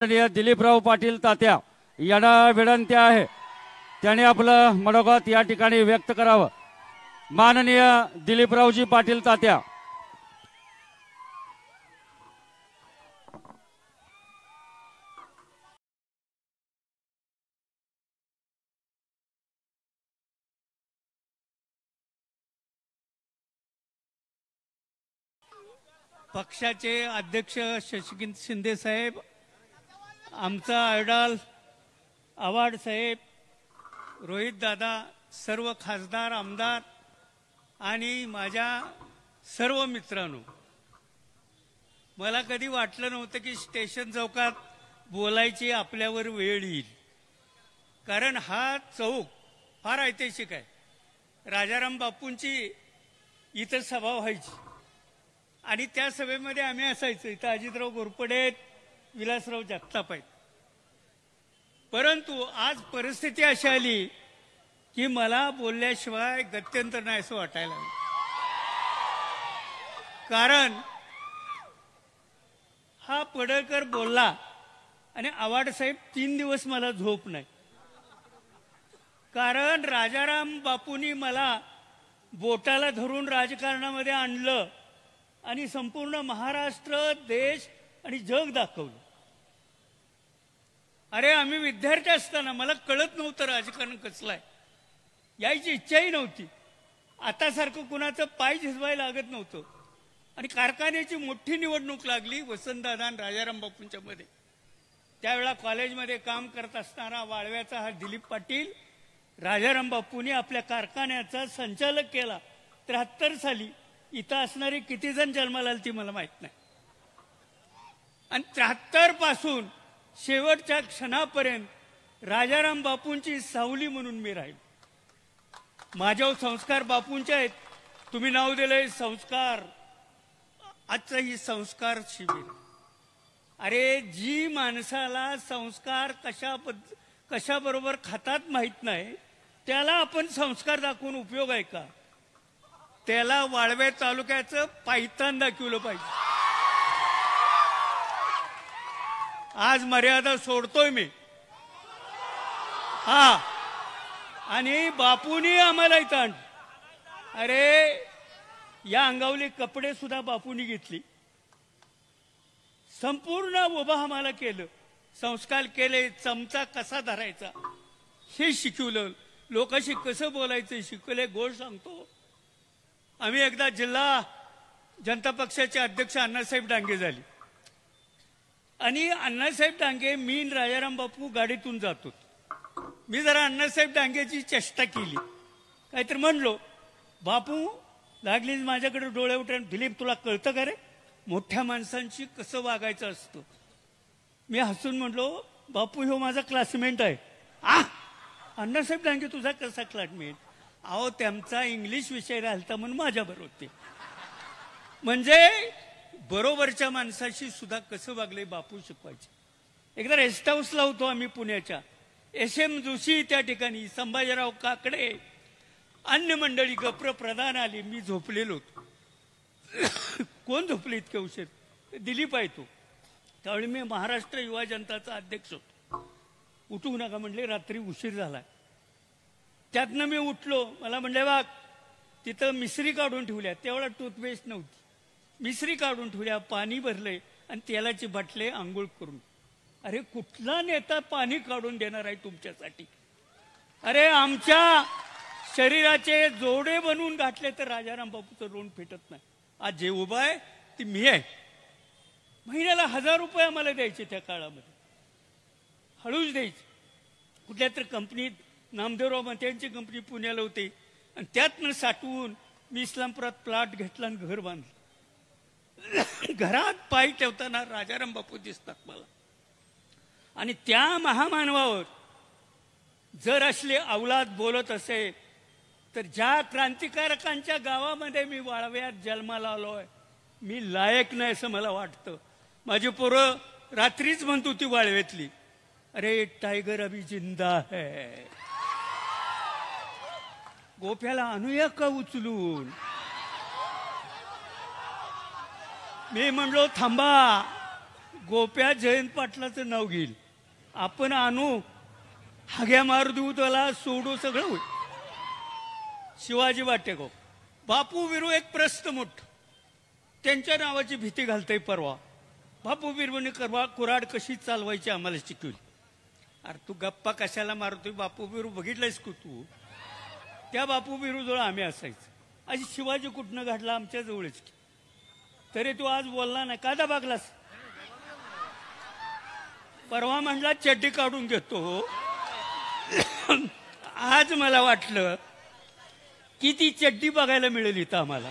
दिलीपराव पाटील तात्या यांना विनंती आहे त्याने आपलं मनोगत या ठिकाणी व्यक्त करावं। माननीय दिलीपरावजी पाटील तात्या। पक्षाचे अध्यक्ष शशिकांत शिंदे साहेब, आमचा आयडॉल आव्हाड साहेब, रोहित दादा, सर्व खासदार आमदार आणि माझ्या सर्व मित्रांनो, मला कधी वाटलं नव्हतं की स्टेशन चौकात बोलायची आपल्यावर वेळ येईल, कारण हा चौक फार ऐतिहासिक आहे। राजाराम बापूंची इथं सभा व्हायची आणि त्या सभेमध्ये आम्ही असायचो। इथं अजितराव घोरपडे, विलासराव जगताप आहेत। परंतु आज परिस्थिती अशी आली की मला बोलल्याशिवाय गत्यंतर नाही असं वाटायला लागलं, कारण हा पडळकर बोलला आणि आव्हाड साहेब 3 दिवस मला झोप नाही, कारण राजाराम बापूंनी मला बोटाला धरून राजकारणामध्ये आणलं आणि संपूर्ण महाराष्ट्र, देश आणि जग दाखवलं। अरे आम्ही विद्यार्थी असताना मला कळत नव्हतं राजकारण कसलं आहे, यायची इच्छाही नव्हती। आता सारखं कुणाचं पाय झिजवायला लागत नव्हतं आणि कारखान्याची मोठी निवडणूक लागली वसंतदादा आणि राजाराम बापूंच्या मध्ये। त्यावेळेला कॉलेजमध्ये काम करत असताना वाळव्याचा हा दिलीप पाटील, राजाराम बापूंनी आपल्या कारखान्याचा संचालक केला। 73 साली इथं असणारे किती जण जन्माला आले ती मला माहित नाही, आणि 73 पासून शेवटच्या क्षणापर्यंत राजाराम बापूंची सावली म्हणून मी राहील। माझ्यावर संस्कार बापूंचे आहेत। तुम्ही नाव दिलंय संस्कार, आजचं ही संस्कार शिबिर। अरे जी माणसाला संस्कार कशाबरोबर खातात माहित नाही, त्याला आपण संस्कार दाखवून उपयोग आहे का? त्याला वाळवे तालुक्याचं पायतान दाखवलं पाहिजे। आज मर्यादा सोडतोय मी, हा, आणि बापूंनी आम्हाला इथं आणलं। अरे या अंगावली कपडे सुद्धा बापूंनी घेतली, संपूर्ण उभा आम्हाला केलं, संस्कार केले। चमचा कसा धरायचा हे शिकवलं, लोकांशी कसं बोलायचं शिकवले। गोड सांगतो, आम्ही एकदा जिल्हा जनता पक्षाचे अध्यक्ष अण्णासाहेब डांगे झाले आणि अण्णासाहेब डांगे, मी राजाराम बापू गाडीतून जातो। मी जरा अण्णासाहेब डांगेची चेष्टा केली, काहीतरी म्हणलो, बापू लागलीच माझ्याकडे डोळे उठून, दिलीप तुला कळतं का रे मोठ्या माणसांशी कसं वागायचं असतं? मी हसून म्हणलो, बापू ह्यो माझा क्लासमेट आहे। अण्णासाहेब डांगे तुझा कसा क्लासमेट? अहो त्यांचा इंग्लिश विषय राहिलता म्हणून माझ्याबरोबर होते। म्हणजे बरोबरच्या माणसाशी सुद्धा कसं वागले बापू शिकवायचे। एकदा रेस्ट हाऊसला होतो आम्ही पुण्याच्या, SM जोशी त्या ठिकाणी, संभाजीराव काकडे, अन्य मंडळी, गप्र प्रधान आली, मी झोपलेलो होतो। कोण झोपले इतके उशीर? दिलीप आहे तो। त्यावेळी मी महाराष्ट्र युवा जनताचा अध्यक्ष होतो। उठू नका म्हणले, रात्री उशीर झालाय। त्यातनं मी उठलो, मला म्हणले बघ तिथं मिसरी काढून ठेवल्या, तेवढा टूथपेस्ट नव्हती, मिसरी काढून ठेवल्या, पाणी भरले आणि तेलाची बाटले आंघोळ करून। अरे कुठला नेता पाणी काढून देणार आहे तुमच्यासाठी? अरे आमच्या शरीराचे जोडे बनवून घातले तर राजाराम बापूचं रोण फेटत नाही। आज जे उभा आहे ती मी आहे। महिन्याला 1000 रुपये आम्हाला द्यायचे त्या काळामध्ये, हळूच द्यायचे। कुठल्या तरी कंपनीत, नामदेवराव मत्यांची कंपनी पुण्याला होती, आणि त्यातनं साठवून मी इस्लामपुरात प्लॉट घेतला आणि घर बांधलं। घरात पाय ठेवताना राजाराम बापू दिसतात मला। आणि त्या महामानवावर जर असले अवलाद बोलत असेल तर ज्या क्रांतिकारकांच्या गावामध्ये मी वाळव्यात जन्माला आलोय, मी लायक नाही असं मला वाटतं। माझी पोरं रात्रीच म्हणत होती वाळव्यातली, अरे टायगर अभी जिंदा है, गोप्याला आणूया का उचलून? मी म्हणलो थांबा, गोप्या जयंत पाटलाचं नाव घेईल, आपण आणू हाग्या मारू देऊ, त्याला सोडू, सगळं होईल. शिवाजी वाटेगाव बापू बिरू एक प्रश्न मोठ, त्यांच्या नावाची भीती घालतंय परवा. बापू बिरूने कुऱ्हाड कशी चालवायची आम्हाला शिकवली. अरे तू गप्पा कशाला मारतोय? बापू बिरू बघितलंयस का तू? त्या बापू बिरू जवळ आम्ही असायचं. आज शिवाजी कुठनं घडला? आमच्या जवळच की. तरी तू आज बोलला नाही का? दाबागलास परवा म्हणला चड्डी काढून घेतो. आज मला वाटलं की ती चड्डी बघायला मिळेल इथं आम्हाला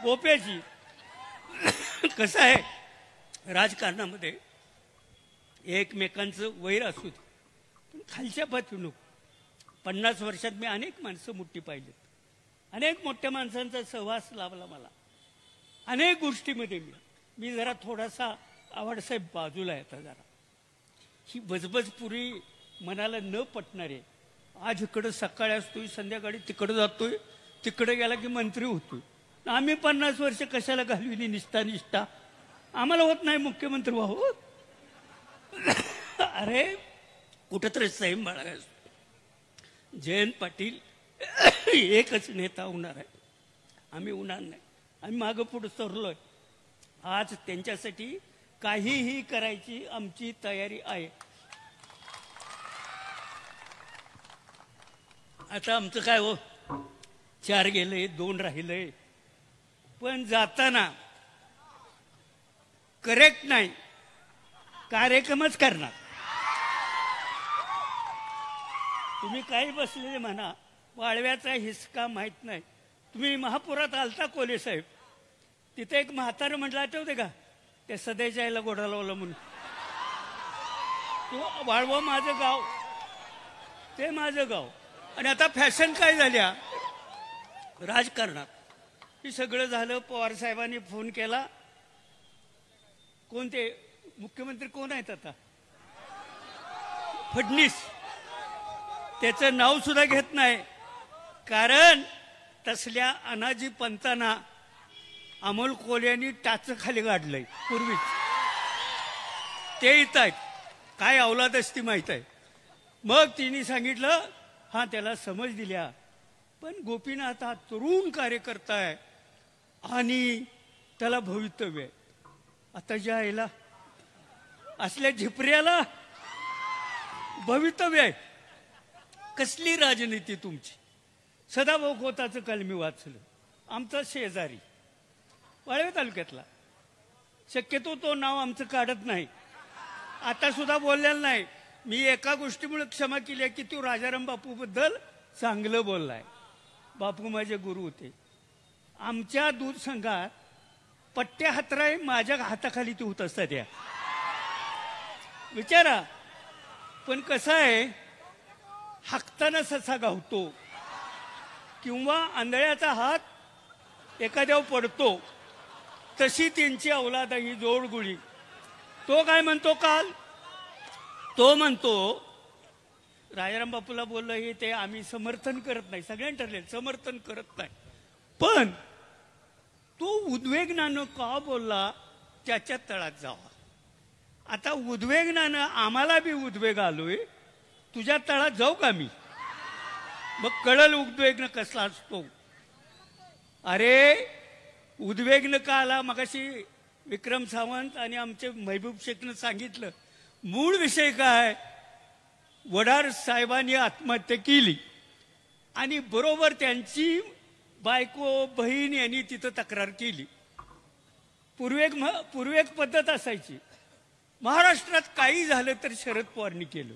गोप्याची. कसं आहे राजकारणामध्ये एकमेकांचं वैर असू दे, पण खालच्या पातळी नको. 50 वर्षात मी अनेक माणसं मोठी पाहिलीत, अनेक मोठ्या माणसांचा सहवास लाभला मला. अनेक गोष्टीमध्ये मी जरा थोडासा आवडसाहेब बाजूला आहे. आता जरा ही बजबज पुरी मनाला न पटणारे. आज इकडं सकाळी असतोय, संध्याकाळी तिकडं जातोय, तिकडे गेला की मंत्री होतोय. आम्ही 50 वर्ष कशाला घालविली निष्ठा? आम्हाला होत नाही मुख्यमंत्री व्हावं. अरे कुठंतरी संयम बाळगायचं. जयंत पाटील एकच नेता होणार आहे, आम्ही होणार नाही. आम्ही मागं पुढे सरलोय. आज त्यांच्यासाठी काहीही करायची आमची तयारी आहे. आता आमचं काय हो, 4 गेले, 2 राहिले, पण जाताना करेक्ट नाही, कार्यक्रमच करणार. तुम्ही काही बसलेले म्हणा, वाळव्याचा हिसका माहित नाही. तुम्ही महापुरात आलता कोले साहेब, तिथे एक म्हातारं म्हटलं आठवते का? त्या सदैच्या आईला गोडा लावला म्हणून. तो वाळवा माझं गाव, ते माझं गाव. आणि आता फॅशन काय झाल्या राजकारणात. हे सगळं झालं. पवार साहेबांनी फोन केला. कोणते मुख्यमंत्री कोण आहेत आता? फडणीस. त्याचं नाव सुद्धा घेत नाही, कारण तसल्या अनाजी पंतांना अमोल कोल्यांनी टाच खाली गाडलंय पूर्वीच. ते येत आहेत, काय अवलाद असती माहित आहे. मग तिने सांगितलं हा त्याला समज दिल्या, पण गोपीनाथ हा तरुण कार्यकर्ता आहे आणि त्याला भवितव्य आहे. आता ज्या आईला असल्या झिपऱ्याला भवितव्य आहे. कसली राजनीती तुमची? सदाभाऊ खोताचं काल मी वाचलं, आमचा शेजारी वाळवे तालुक्यातला. शक्यतो तो नाव आमचं काढत नाही, आता सुद्धा बोललेला नाही. मी एका गोष्टीमुळे क्षमा केली आहे की तो राजाराम बापू बद्दल चांगलं बोललाय. बापू माझे गुरु होते. आमच्या दूध संघात पट्ट्या हातराय माझ्या हाताखाली ते होत असतात त्या, विचारा. पण कसं आहे, हाकताना ससा गावतो किंवा आंधळ्याचा हात एखाद्यावर पडतो, तशी त्यांची अवलाद ही जोडगुळी. तो काय म्हणतो काल? तो म्हणतो राजाराम बापूला बोललं हे ते आम्ही समर्थन करत नाही, सगळ्यांनी ठरलेलं समर्थन करत नाही. पण तो उद्वेगनानं का बोलला त्याच्या तळात जावा. आता उद्वेगनानं आम्हाला बी उद्वेग आलोय, तुझ्या तळात जाऊ का मी? मग कळल उद्वेगनं कसला असतो. अरे उद्वेगनं का आला? मगाशी विक्रम सावंत आणि आमचे महबूब शेखनं सांगितलं. मूळ विषय काय? वडार साहेबांनी आत्महत्या केली आणि बरोबर त्यांची बायको बहीण यांनी तिथं तक्रार केली. पूर्वी एक पद्धत असायची, महाराष्ट्रात काही झालं तर शरद पवारनी केलं,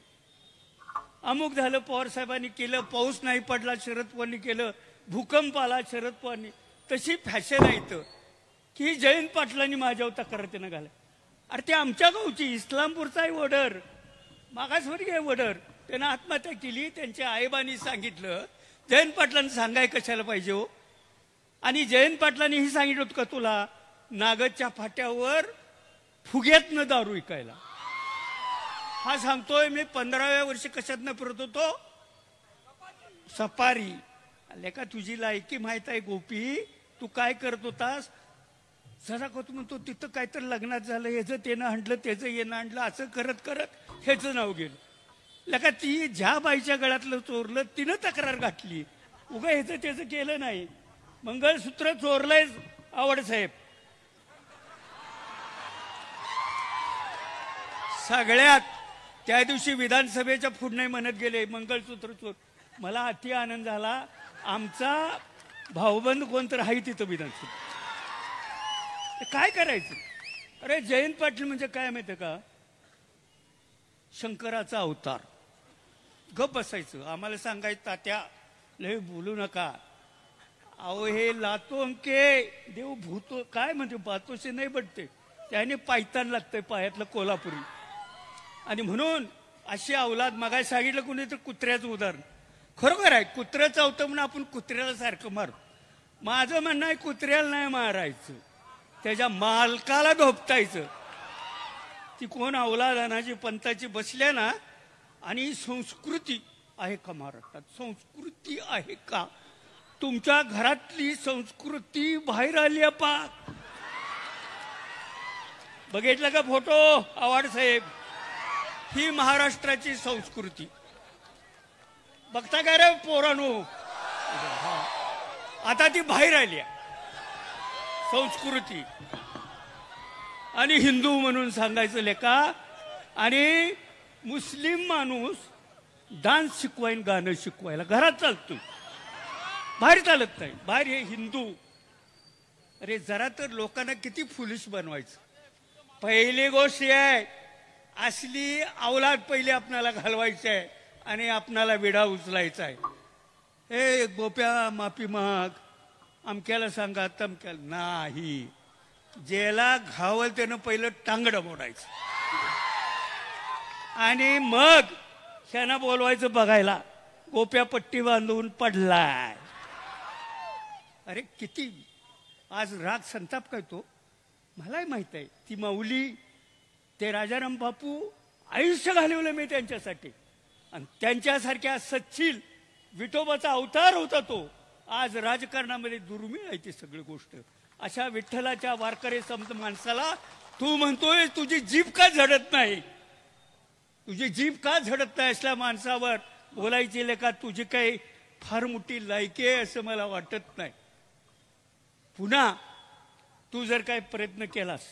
अमुक झालं पवार साहेबांनी केलं, पाऊस नाही पडला शरद पवारनी केलं, भूकंप आला शरद पवारनी. तशी फॅशन आहे इथं की जयंत पाटलांनी माझ्यावर तक्रार त्यानं घाला. अरे ते आमच्या गावची इस्लामपूरचा आहे वडर, मागासवर्गीय आहे वडर, त्यानं आत्महत्या केली. त्यांच्या आईबांनी सांगितलं जयंत पाटलांनी सांगाय कशाला पाहिजे हो. आणि जयंत पाटलांनी ही सांगितलं होतं का तुला नागदच्या फाट्यावर फुग्यातनं दारू विकायला? हा सांगतोय मी 15व्या वर्षी कशातनं फिरत होतो, सफारी. लेका तुझी लायकी माहित आहे गोपी, तू काय करत होतास? जरा कत म्हणतो तिथं काहीतरी लग्नात झालं, ह्याचं त्यानं आणलं, त्याचं येणं आणलं, असं करत करत ह्याचं नाव गेलं. लका ती ज्या बाईच्या गळ्यातलं चोरलं तिनं तक्रार घातली, उगा ह्याचं त्याचं केलं नाही. मंगळसूत्र चोरलंय आवड साहेब. सगळ्यात त्या दिवशी विधानसभेच्या पुढे म्हणत गेले मंगळसूत्र चोर. मला अति आनंद झाला. आमचा भाऊबंद कोणतर आहे तिथं विधानसभा. काय करायचं? अरे जयंत पाटील म्हणजे काय माहिती का, शंकराचा अवतार. गप बसायचं, आम्हाला सांगायचं तात्या लय बोलू नका. अहो हे लातो अंके देव भूतो काय म्हणते बातोशी नाही बटते, त्याने पायतान लागतंय पायातलं कोल्हापुरी. आणि म्हणून अशी अवलाद मगाय सांगितलं कोणी तर कुत्र्याचं उदाहरण खरोखर आहे. कुत्रं चावतं म्हणून आपण कुत्र्याला सारखं मारतो. माझं म्हणणं आहे कुत्र्याला नाही मारायचं, त्याच्या मालकाला धोपटायचं. ती कोण अवलाद अनाची पंथाची बसल्या ना. आणि संस्कृती आहे का महाराष्ट्रात? संस्कृती आहे का? तुमच्या घरातली संस्कृती बाहेर आली आहे पा. बघितलं का फोटो आवाड साहेब? ही महाराष्ट्राची संस्कृती बघता काय रे पोरानो? आता ती बाहेर आली संस्कृती. आणि हिंदू म्हणून सांगायचं लेका. आणि मुस्लिम माणूस डान्स शिकवायन गाणं शिकवायला घरात चालतो, बाहेर चालत नाही. बाहेर हे हिंदू. अरे जरा तर लोकांना किती फुलिश बनवायचं. पहिली गोष्ट आहे असली अवलाद पहिले आपणाला घालवायची आहे आणि आपणाला विडा उचलायचा आहे. हे गोप्या माफी माग, अमक्याला सांगा तमक्याला नाही. ज्याला घावल त्यानं पहिलं टांगडं मोडायचं आणि मग ह्यानं बोलवायचं बघायला गोप्या पट्टी बांधून पडलाय. अरे किती आज राग संताप काय तो मलाही माहित आहे. ती माऊली ते राजाराम बापू आयुष्य घालवलं मी त्यांच्यासाठी. आणि त्यांच्यासारख्या सच्चिल विठोबाचा अवतार होता तो. आज राजकारणामध्ये दुर्मिळ आहे ती सगळी गोष्ट. अशा विठ्ठलाच्या वारकरी संत माणसाला तू म्हणतोय तुझी जीभ का झडत नाही? तुझी जीभ का झडत नाही? असल्या माणसावर बोलायची लेका तुझी काही फार मोठी लायकी आहे असं मला वाटत नाही. पुन्हा तू जर काही प्रयत्न केलास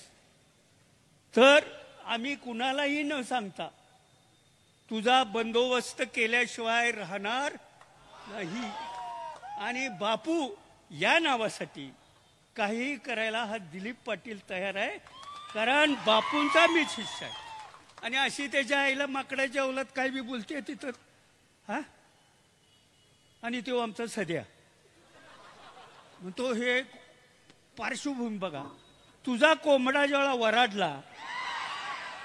तर आम्ही कुणालाही न सांगता तुझा बंदोबस्त केल्याशिवाय राहणार नाही. आणि बापू या नावासाठी काही करायला हा दिलीप पाटील तयार आहे. कारण बापूंचा मीच शिष्य आहे. आणि अशी त्याच्या आईला माकडाच्या अवलात काय बी बोलते तिथं. हा आणि तो आमचा सध्या तो हे पार्श्वभूमी बघा. तुझा कोंबडा जेव्हा वराडला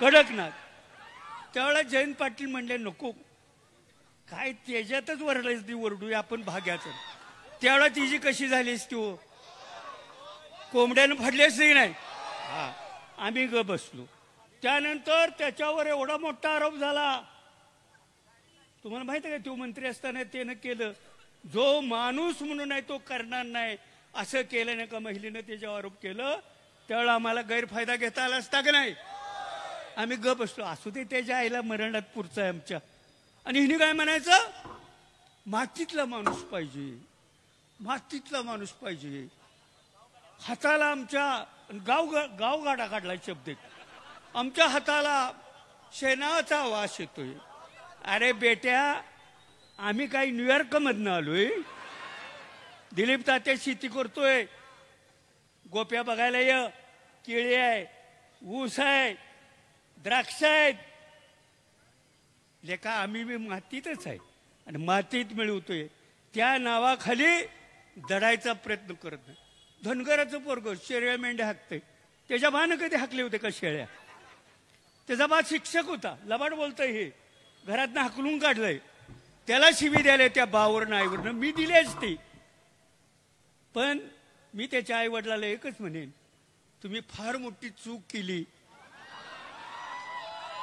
कडकनाथ त्यावेळेला जयंत पाटील म्हणले नको काय त्याच्यातच वरडायच ती वरडूया आपण भाग्याचं. त्यावेळेला तिची कशी झालीस तू? कोंबड्यानं फाडलीच नाही. हा आम्ही ग बसलो. त्यानंतर त्याच्यावर एवढा मोठा आरोप झाला. तुम्हाला माहिती आहे का तो मंत्री असताना त्यानं केलं. जो माणूस म्हणून आहे तो करणार नाही असं केलं नाही का महिलेनं त्याच्यावर आरोप केलं. त्यावेळेला आम्हाला गैरफायदा घेता आला असता का नाही? आम्ही ग बसलो. असू दे त्याच्या आईला मरणात पुरचं आहे आमच्या. आणि हिने काय म्हणायचं? मातीतला माणूस पाहिजे, मातीतला माणूस पाहिजे. हाताला आमच्या गावगाडा काढला शब्द. आमच्या हाताला शेणाचा वास येतोय. अरे बेट्या आम्ही काही न्यूयॉर्क मधनं आलोय? दिलीप तात्या शेती करतोय, गोप्या बघायला ये, केळी आहे, ऊस आहे, द्राक्ष आहेत. लेका आम्ही बी मातीतच आहे आणि मातीत मिळवतोय. त्या नावाखाली दडायचा प्रयत्न करत नाही. धनगराचं पोरग शेळ्या मेंढ्या हाकतंय. त्याच्या बानं कधी हाकले होते का शेळ्या? त्याचा बा शिक्षक होता. लबाड बोलतोय हे. घरातनं हाकलून काढलंय. त्याला शिवी द्यायला त्या बावरनं आईवरनं मी दिली असती. पण मी त्याच्या आई वडिलाला एकच म्हणेन तुम्ही फार मोठी चूक केली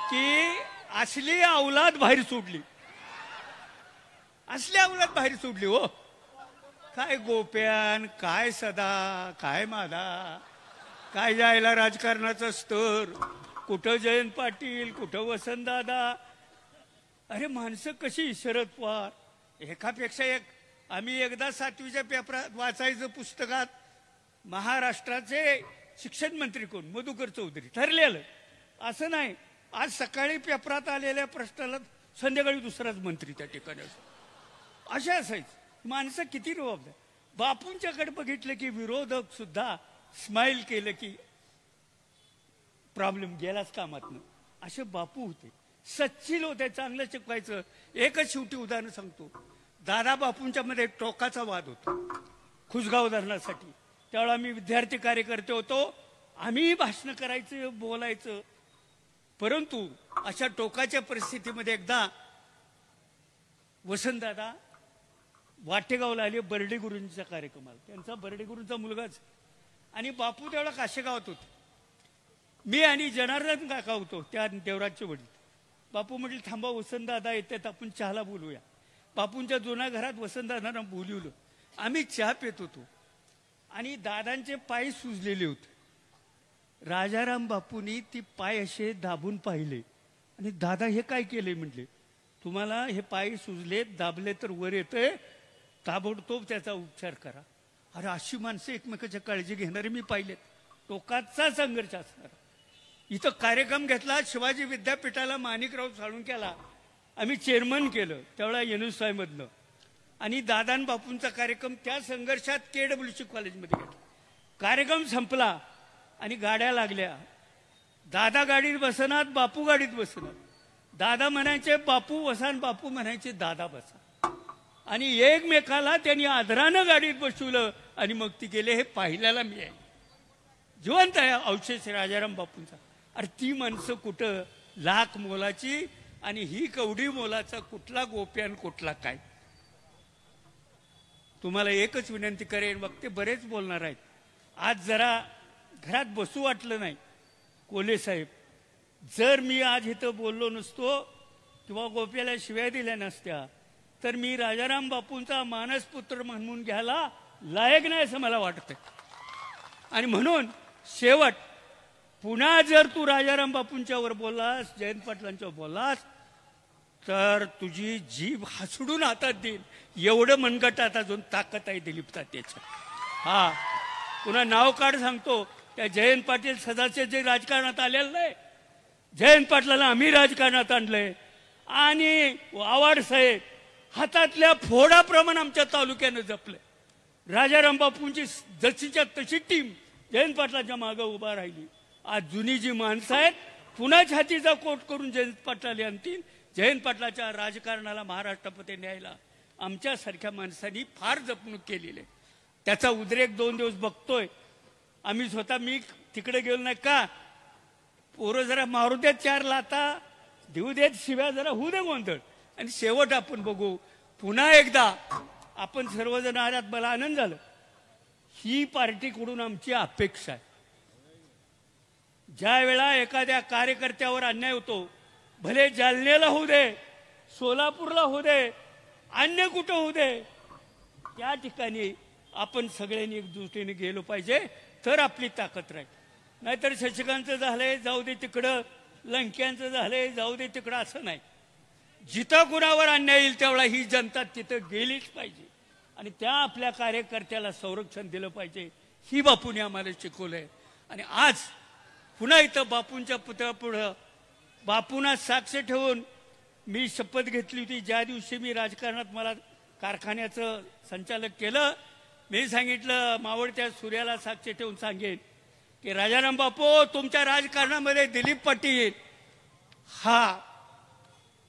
की असली अवलाद बाहेर सोडली. असली अवलाद बाहेर सोडली हो. काय गोप्यान, काय सदा, काय मादा. काय जायला राजकारणाचा स्तर, कुठं जयंत पाटील, कुठं वसंतदादा. अरे माणसं कशी, शरद पवार एकापेक्षा एक. आम्ही एकदा 7वीच्या पेपरात वाचायचं पुस्तकात, महाराष्ट्राचे शिक्षण मंत्री कोण, मधुकर चौधरी ठरलेलं. असं नाही आज सकाळी पेपरात आलेल्या प्रश्नाला संध्याकाळी दुसराच मंत्री त्या ठिकाणी असतो, असे असायचं. माणसं किती रुबाबदार. बापूंच्याकडे बघितलं की विरोधक सुद्धा स्माइल केलं की प्रॉब्लेम गेलाच कामातनं. असे बापू होते, सच्चिल होते, चांगलं शिकवायचं. एकच शेवटी उदाहरण सांगतो. दादा बापूंच्या मध्ये टोकाचा वाद होता खुसगाव धरणासाठी. त्यावेळेला आम्ही विद्यार्थी कार्यकर्ते होतो, आम्ही भाषण करायचं, बोलायचं. परंतु अशा टोकाच्या परिस्थितीमध्ये एकदा वसंतदादा वाटेगावला आले बर्डे गुरुंच्या कार्यक्रमाला. त्यांचा बर्डे गुरुंचा मुलगाच. आणि बापू त्यावेळेला काशेगावात होते. मी आणि जनार्दन काका होतो, त्या देवराजचे वडील. बापू म्हटले थांबा, वसंतदादा येतात, आपण चहाला बोलूया. बापूंच्या जुन्या घरात वसंतदादांना बोलवलं. आम्ही चहा पित होतो आणि दादांचे पाय सुजलेले होते. राजाराम बापूंनी ती पाय असे दाबून पाहिले आणि दादा हे काय केले म्हटले, तुम्हाला हे पाय सुजले, दाबले तर वर येतंय, ताबडतोब त्याचा उपचार करा. अरे अशी माणसं एकमेकाच्या काळजी घेणारे मी पाहिलेत. टोकाचा संघर्ष असणार. इथं कार्यक्रम घेतला, शिवाजी विद्यापीठाला माणिकराव साळुंक्याला आम्ही चेअरमन केलं त्यावेळेला एनएसआय मधनं. आणि दादान बापूंचा कार्यक्रम त्या संघर्षात KWC कॉलेजमध्ये घेतला. कार्यक्रम संपला आणि गाड्या लागल्या. दादा गाडीत बसणार, बापू गाडीत बसणार. दादा म्हणायचे बापू बसा, बापू म्हणायचे दादा बसा. आणि एकमेकाला त्यांनी आदरानं गाडीत बसवलं आणि मग ती गेले. हे पाहिल्याला मी आहे, जिवंत आहे अवशेष राजाराम बापूंचा. अरे ती माणसं कुठं लाख मोलाची आणि ही कवडी मोलाचा, कुठला गोप्यान कुठला काय. तुम्हाला एकच विनंती करेन, मग ते बरेच बोलणार आहेत. आज जरा घरात बसू वाटलं नाही. कोले साहेब, जर मी आज इथं बोललो नसतो किंवा गोप्याला शिव्या दिल्या नसत्या तर मी राजाराम बापूंचा मानसपुत्र म्हणून घ्यायला लायक नाही असं मला वाटतं. आणि म्हणून शेवट, पुन्हा जर तू राजाराम बापूंच्यावर बोललास, जयंत पाटलांच्यावर बोललास तर तुझी जीभ हसडून हातात देईल. एवढं मनगटात अजून ताकद आहे दिलीप तात्याच्या. हा पुन्हा नाव काढ सांगतो, त्या जयंत पाटील सदाचे जे राजकारणात आलेलं नाही, जयंत पाटलाला आम्ही राजकारणात आणलंय. आणि आवाड साहेब हातातल्या फोडाप्रमाणे आमच्या तालुक्यानं जपलंय. राजाराम बापूंची जशीच्या तशी टीम जयंत पाटलाच्या मागं उभा राहिली. आज जुनी जी माणसं आहेत पुन्हा छातीचा कोट करून जयंत पाटलाला आणतील. जयंत पाटलाच्या राजकारणाला महाराष्ट्रामध्ये न्यायला आमच्यासारख्या माणसांनी फार जपणूक केलेली आहे. त्याचा उद्रेक 2 दिवस बघतोय आम्ही स्वतः. मी तिकडे गेलो नाही का, पोरं जरा मारू देत, 4 लाता देऊ देत, शिव्या जरा होऊ दे गोंधळ. आणि शेवट आपण बघू. पुन्हा एकदा आपण सर्वजण आल्यात, मला आनंद झाला. ही पार्टीकडून आमची अपेक्षा आहे, ज्या वेळा एखाद्या कार्यकर्त्यावर अन्याय होतो, भले जालन्याला होऊ दे, सोलापूरला होऊ दे, अन्य कुठं होऊ दे, त्या ठिकाणी आपण सगळ्यांनी एकजुटीने गेलो पाहिजे, तर आपली ताकद राहील. नाहीतर शशिकांतचं झालंय जाऊ दे तिकडं, लंक्यांचं झालंय जाऊ दे तिकडं, असं नाही. जिथं कुणावर अन्याय येईल त्यावेळा ही जनता तिथं गेलीच पाहिजे आणि त्या आपल्या कार्यकर्त्याला संरक्षण दिलं पाहिजे. ही बापूने आम्हाला शिकवलंय. आणि आज पुन्हा इथं बापूंच्या पुतळ्यापुढं बापूंना साक्ष ठेवून मी शपथ घेतली होती. ज्या दिवशी मी राजकारणात मला कारखान्याचं संचालक केलं, मी सांगितलं मावळत्या सूर्याला साक्ष ठेवून सांगेन की राजाराम बापू, तुमच्या राजकारणामध्ये दिलीप पाटील हा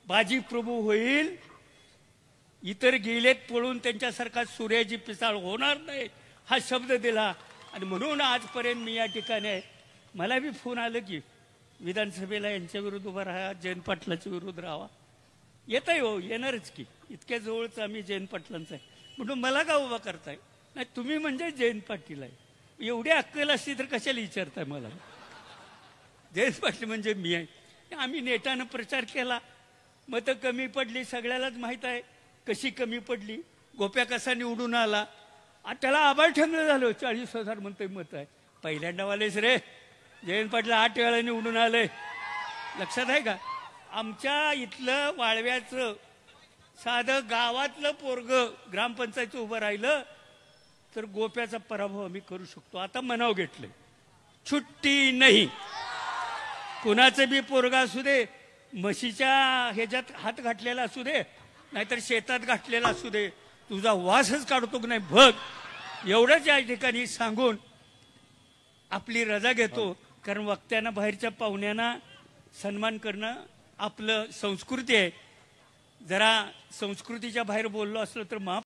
बाजी प्रभू होईल, इतर गेलेत पळून त्यांच्यासारखा सूर्याची पिसाळ होणार नाही, हा शब्द दिला. आणि म्हणून आजपर्यंत मी या ठिकाणी आहे. मला बी फोन आलं की विधानसभेला यांच्या विरुद्ध उभा राहा, जयंत पाटलाच्या विरुद्ध राहा. येत आहे हो, येणारच की, इतक्या जवळच आम्ही जयंत पाटलांचं आहे. म्हणून मला का उभा करताय? नाही, तुम्ही म्हणजे जयंत पाटील आहे. एवढी अक्कल असती तर कशाला विचारताय मला? जयंत पाटील म्हणजे मी आहे. आम्ही नेटानं प्रचार केला, मतं कमी पडली, सगळ्यालाच माहीत आहे कशी कमी पडली. गोप्या कसा निवडून आला, त्याला आभार ठेवणं झालं. 40,000 म्हणतोय मत आहे. पहिल्यांदा वालेस रे. जयंत पाटील 8 वेळा निवडून आले, लक्षात आहे का? आमच्या इथलं वाळव्याचं साधं गावातलं पोरग ग्रामपंचायत उभं राहिलं तर गोप्याचा पराभव आम्ही करू शकतो. आता मनाव घेतले, छुट्टी नाही. कुणाचं बी पोरगा असू दे, म्हशीच्या ह्याच्यात हात घातलेला असू दे, नाहीतर शेतात घातलेला असू दे, तुझा वासच काढतो की नाही बघ. एवढंच या ठिकाणी सांगून आपली रजा घेतो. कारण वक्त्यांना, बाहेरच्या पाहुण्यांना सन्मान करणं आपलं संस्कृती आहे. जरा संस्कृतीच्या बाहेर बोललो असलो तर माफ